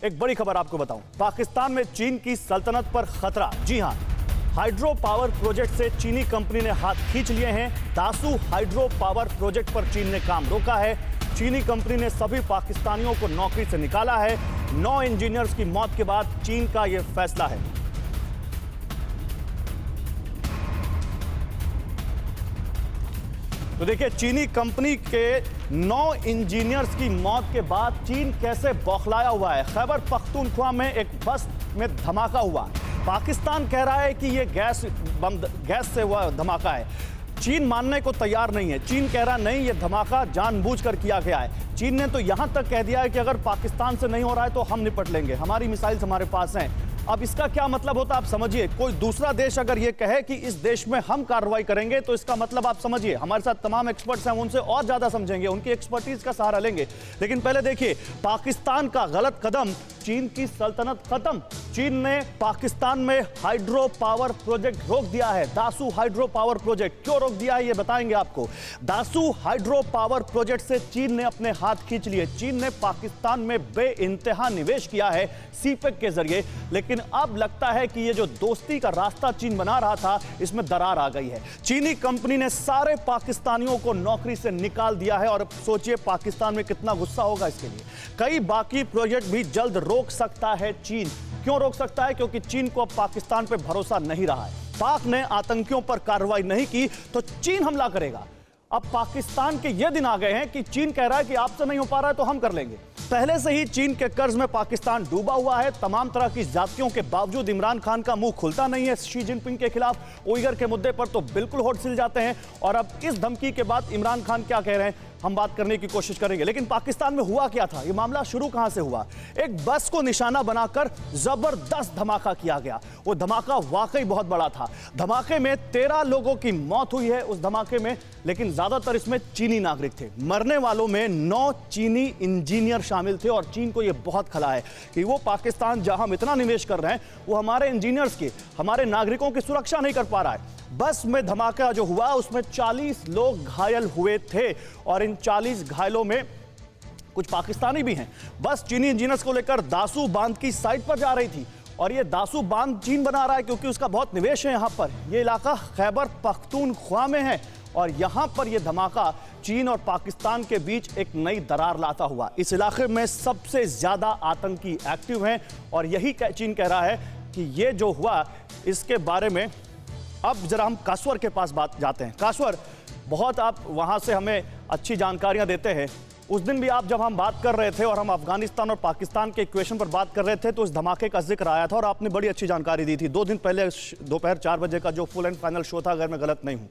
एक बड़ी खबर आपको बताऊं, पाकिस्तान में चीन की सल्तनत पर खतरा। जी हां, हाइड्रो पावर प्रोजेक्ट से चीनी कंपनी ने हाथ खींच लिए हैं। दासू हाइड्रो पावर प्रोजेक्ट पर चीन ने काम रोका है। चीनी कंपनी ने सभी पाकिस्तानियों को नौकरी से निकाला है। 9 इंजीनियर्स की मौत के बाद चीन का यह फैसला है। तो देखिए, चीनी कंपनी के 9 इंजीनियर्स की मौत के बाद चीन कैसे बौखलाया हुआ है। खैबर पख्तूनख्वा में एक बस में धमाका हुआ। पाकिस्तान कह रहा है कि यह गैस से हुआ धमाका है। चीन मानने को तैयार नहीं है। चीन कह रहा नहीं, यह धमाका जानबूझकर किया गया है। चीन ने तो यहां तक कह दिया है कि अगर पाकिस्तान से नहीं हो रहा है तो हम निपट लेंगे, हमारी मिसाइल्स हमारे पास हैं। अब इसका क्या मतलब होता है आप समझिए। कोई दूसरा देश अगर ये कहे कि इस देश में हम कार्रवाई करेंगे तो इसका मतलब आप समझिए। हमारे साथ तमाम एक्सपर्ट्स हैं, उनसे और ज्यादा समझेंगे, उनकी एक्सपर्टीज का सहारा लेंगे। लेकिन पहले देखिए, पाकिस्तान का गलत कदम, चीन की सल्तनत खत्म। चीन ने पाकिस्तान में हाइड्रो पावर प्रोजेक्ट रोक दिया है। दासू हाइड्रो पावर प्रोजेक्ट क्यों रोक दिया है ये बताएंगे आपको। दासू हाइड्रो पावर प्रोजेक्ट से चीन ने अपने हाथ खींच लिए। चीन ने पाकिस्तान में बेइंतहा निवेश किया है सीपेक के जरिए, लेकिन अब लगता है कि ये जो दोस्ती का रास्ता चीन बना रहा था, इसमें दरार आ गई है। चीनी कंपनी ने सारे पाकिस्तानियों को नौकरी से निकाल दिया है और सोचिए पाकिस्तान में कितना गुस्सा होगा इसके लिए। कई बाकी प्रोजेक्ट भी जल्द रोक सकता है चीन। क्यों रोक सकता है? क्योंकि चीन को अब पाकिस्तान पर भरोसा नहीं रहा है। पाक ने आतंकियों पर कार्रवाई नहीं की तो चीन हमला करेगा। अब पाकिस्तान के ये दिन आ गए हैं कि चीन कह रहा है कि आपसे नहीं हो पा रहा है तो हम कर लेंगे। पहले से ही चीन के कर्ज में पाकिस्तान डूबा हुआ है। तमाम तरह की जातियों के बावजूद इमरान खान का मुंह खुलता नहीं है शी जिनपिंग के खिलाफ। उइगर के मुद्दे पर तो बिल्कुल होठ सिल जाते हैं। और अब इस धमकी के बाद इमरान खान क्या कह रहे हैं हम बात करने की कोशिश करेंगे। लेकिन पाकिस्तान में हुआ क्या था, ये मामला शुरू कहां से हुआ? एक बस को निशाना बनाकर जबरदस्त धमाका किया गया। वो धमाका वाकई बहुत बड़ा था। धमाके में 13 लोगों की मौत हुई है उस धमाके में, लेकिन ज्यादातर इसमें चीनी नागरिक थे। मरने वालों में 9 चीनी इंजीनियर शामिल थे और चीन को यह बहुत खला है कि वो पाकिस्तान जहां हम इतना निवेश कर रहे हैं वो हमारे इंजीनियर्स की, हमारे नागरिकों की सुरक्षा नहीं कर पा रहा है। बस में धमाका जो हुआ उसमें 40 लोग घायल हुए थे और इन 40 घायलों में कुछ पाकिस्तानी भी हैं। बस चीनी इंजीनियर्स को लेकर दासू बांध की साइट पर जा रही थी और ये दासू बांध चीन बना रहा है क्योंकि उसका बहुत निवेश है यहां पर। यह इलाका खैबर पख्तूनख्वा में है और यहां पर यह धमाका चीन और पाकिस्तान के बीच एक नई दरार लाता हुआ। इस इलाके में सबसे ज्यादा आतंकी एक्टिव हैं और यही चीन कह रहा है कि ये जो हुआ इसके बारे में। अब जरा हम कासवर के पास बात जाते हैं। कासवर, बहुत आप वहां से हमें अच्छी जानकारियां देते हैं। उस दिन भी आप जब हम बात कर रहे थे और हम अफगानिस्तान और पाकिस्तान के इक्वेशन पर बात कर रहे थे तो उस धमाके का जिक्र आया था और आपने बड़ी अच्छी जानकारी दी थी। 2 दिन पहले दोपहर 4 बजे का जो फुल एंड फाइनल शो था, अगर मैं गलत नहीं हूं।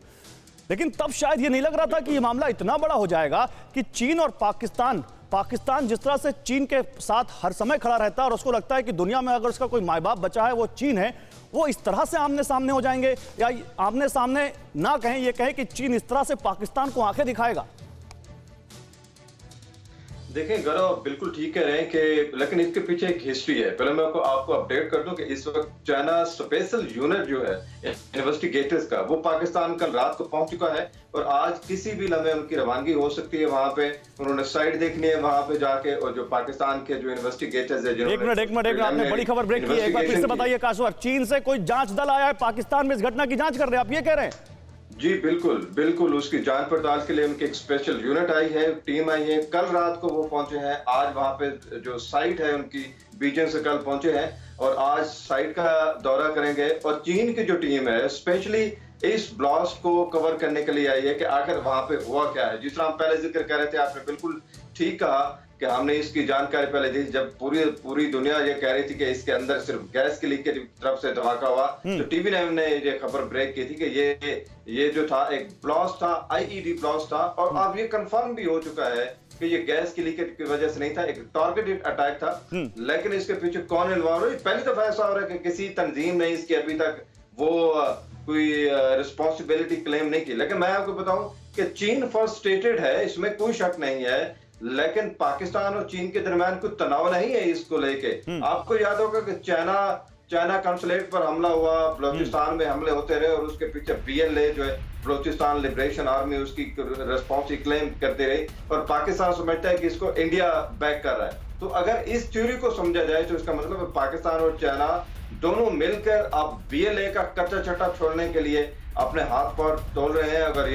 लेकिन तब शायद ये नहीं लग रहा था कि ये मामला इतना बड़ा हो जाएगा कि चीन और पाकिस्तान जिस तरह से चीन के साथ हर समय खड़ा रहता है और उसको लगता है कि दुनिया में अगर उसका कोई माँ बाप बचा है वो चीन है, वो इस तरह से आमने सामने हो जाएंगे। या आमने सामने ना कहें, ये कहें कि चीन इस तरह से पाकिस्तान को आंखें दिखाएगा। देखें गौरव बिल्कुल ठीक कह रहे हैं कि, लेकिन इसके पीछे एक हिस्ट्री है। पहले मैं आपको अपडेट कर दूं कि इस वक्त चाइना स्पेशल यूनिट जो है इन्वेस्टिगेटर्स का, वो पाकिस्तान कल रात को पहुंच चुका है और आज किसी भी लम्हे उनकी रवानगी हो सकती है। वहां पे उन्होंने साइट देखनी है वहां पे जाके, और जो पाकिस्तान के जो इन्वेस्टिगेटर्स है एक मिनट आपने बड़ी खबर ब्रेक की है, एक बार फिर से बताइए कासवर। चीन से कोई जांच दल आया है पाकिस्तान में, इस घटना की जांच कर रहे हैं, आप ये कह रहे हैं? जी बिल्कुल उसकी जांच पड़ताल के लिए उनकी एक स्पेशल यूनिट आई है, टीम आई है। कल रात को वो पहुंचे हैं, आज वहां पे जो साइट है उनकी बीजिंग से कल पहुंचे हैं और आज साइट का दौरा करेंगे। और चीन की जो टीम है स्पेशली इस ब्लास्ट को कवर करने के लिए आई है कि आखिर वहां पे हुआ क्या है। जिस तरह हम पहले जिक्र कर रहे थे, आपने बिल्कुल ठीक कहा कि हमने इसकी जानकारी पहले दी जब पूरी दुनिया ये कह रही थी कि इसके अंदर सिर्फ गैस की लीक की तरफ से धमाका हुआ, तो टीवी ने ये खबर ब्रेक की थी कि ये जो था एक ब्लास्ट था, आईईडी ब्लास्ट था। और अब ये कंफर्म भी हो चुका है कि ये गैस की लीकेज की वजह से नहीं था, एक टारगेटेड अटैक था। लेकिन इसके पीछे कौन इन्वॉल्व है, पहली दफा ऐसा हो रहा है कि किसी तंजीम ने इसकी अभी तक वो कोई रिस्पॉन्सिबिलिटी क्लेम नहीं की। लेकिन मैं आपको बताऊं कि चीन फ्रस्ट्रेटेड है, इसमें कोई शक नहीं है, लेकिन पाकिस्तान और चीन के दरमियान कोई तनाव नहीं है इसको लेके। आपको याद होगा कि चाइना कंसुलेट पर हमला हुआ, बलूचिस्तान में हमले होते रहे और उसके पीछे BLA जो है बलूचिस्तान लिबरेशन आर्मी, उसकी रिस्पॉन्स क्लेम करते रही और पाकिस्तान समझता है कि इसको इंडिया बैक कर रहा है। तो अगर इस थ्योरी को समझा जाए तो इसका मतलब है पाकिस्तान और चाइना दोनों मिलकर अब BLA का कच्चा छट्टा छोड़ने के लिए अपने हाथ पर तोल रहे हैं। अगर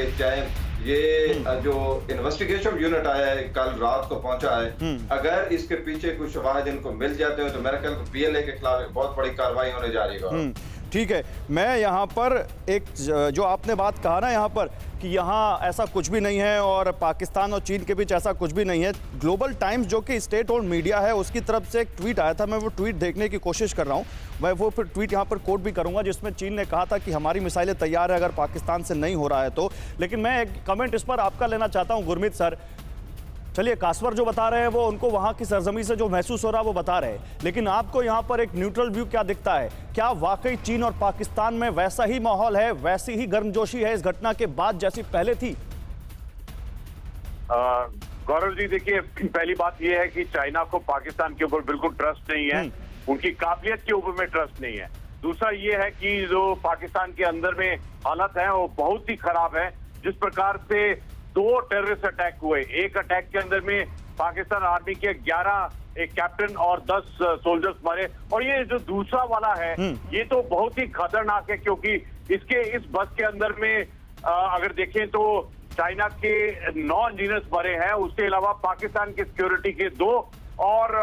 ये जो इन्वेस्टिगेशन यूनिट आया है कल रात को पहुंचा है, अगर इसके पीछे कुछ शवाहिद इनको मिल जाते हैं तो मेरा ख्याल BLA के खिलाफ एक बहुत बड़ी कार्रवाई होने जा रही है। ठीक है, मैं यहाँ पर एक जो आपने बात कहा ना यहाँ पर कि यहाँ ऐसा कुछ भी नहीं है और पाकिस्तान और चीन के बीच ऐसा कुछ भी नहीं है। ग्लोबल टाइम्स जो कि स्टेट ओन्ड मीडिया है उसकी तरफ से एक ट्वीट आया था, मैं वो ट्वीट देखने की कोशिश कर रहा हूँ। मैं वो फिर ट्वीट यहाँ पर कोट भी करूँगा जिसमें चीन ने कहा था कि हमारी मिसाइलें तैयार है अगर पाकिस्तान से नहीं हो रहा है तो। लेकिन मैं एक कमेंट इस पर आपका लेना चाहता हूँ गुरमीत सर। चलिए, कासवर जो बता रहे हैं वो उनको वहां की सरजमी से जो महसूस हो रहा है वो बता रहे हैं, लेकिन आपको यहां पर एक न्यूट्रल व्यू क्या दिखता है? क्या वाकई चीन और पाकिस्तान में वैसा ही माहौल है, वैसी ही गर्मजोशी है इस घटना के बाद जैसी पहले थी? गौरव जी, देखिए, पहली बात यह है कि चाइना को पाकिस्तान के ऊपर बिल्कुल ट्रस्ट नहीं है, उनकी काबिलियत के ऊपर में ट्रस्ट नहीं है। दूसरा ये है कि जो पाकिस्तान के अंदर में हालत है वो बहुत ही खराब है। जिस प्रकार से 2 टेररिस्ट अटैक हुए, एक अटैक के अंदर में पाकिस्तान आर्मी के 11 एक कैप्टन और 10 सोल्जर्स मारे, और ये जो दूसरा वाला है ये तो बहुत ही खतरनाक है क्योंकि इस बस के अंदर में अगर देखें तो चाइना के 9 इंजीनियर्स मरे हैं, उसके अलावा पाकिस्तान के सिक्योरिटी के 2 और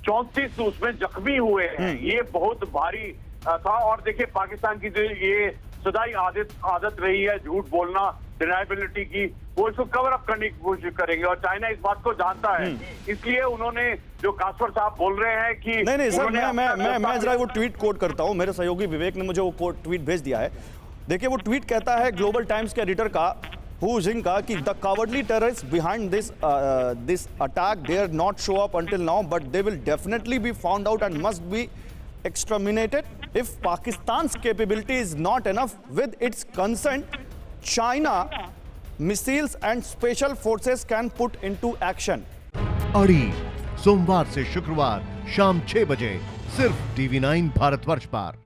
34 उसमें जख्मी हुए हैं। ये बहुत भारी था। और देखिए, पाकिस्तान की जो ये सदाई आदत रही है झूठ बोलना, डिनाइबिलिटी की, वो इसको कवर अप करने की कोशिश करेंगे और चाइना इस बात को जानता है। इसलिए उन्होंने जो कासवर साहब बोल रहे हैं कि नहीं सर, मैं जरा वो ट्वीट कोट करता हूं। मेरे सहयोगी विवेक ने मुझे वो ट्वीट भेज दिया है। देखिए, वो ट्वीट कहता है ग्लोबल टाइम्स के एडिटर का हु जिंग का कि the cowardly terrorist behind this attack dare not show up until now but they will definitely be found out and must be exterminated if Pakistan's capability is not enough with its consent. China missiles and special forces can put into action. अड़ी सोमवार से शुक्रवार शाम 6 बजे सिर्फ TV9 Bharatvarsh पर।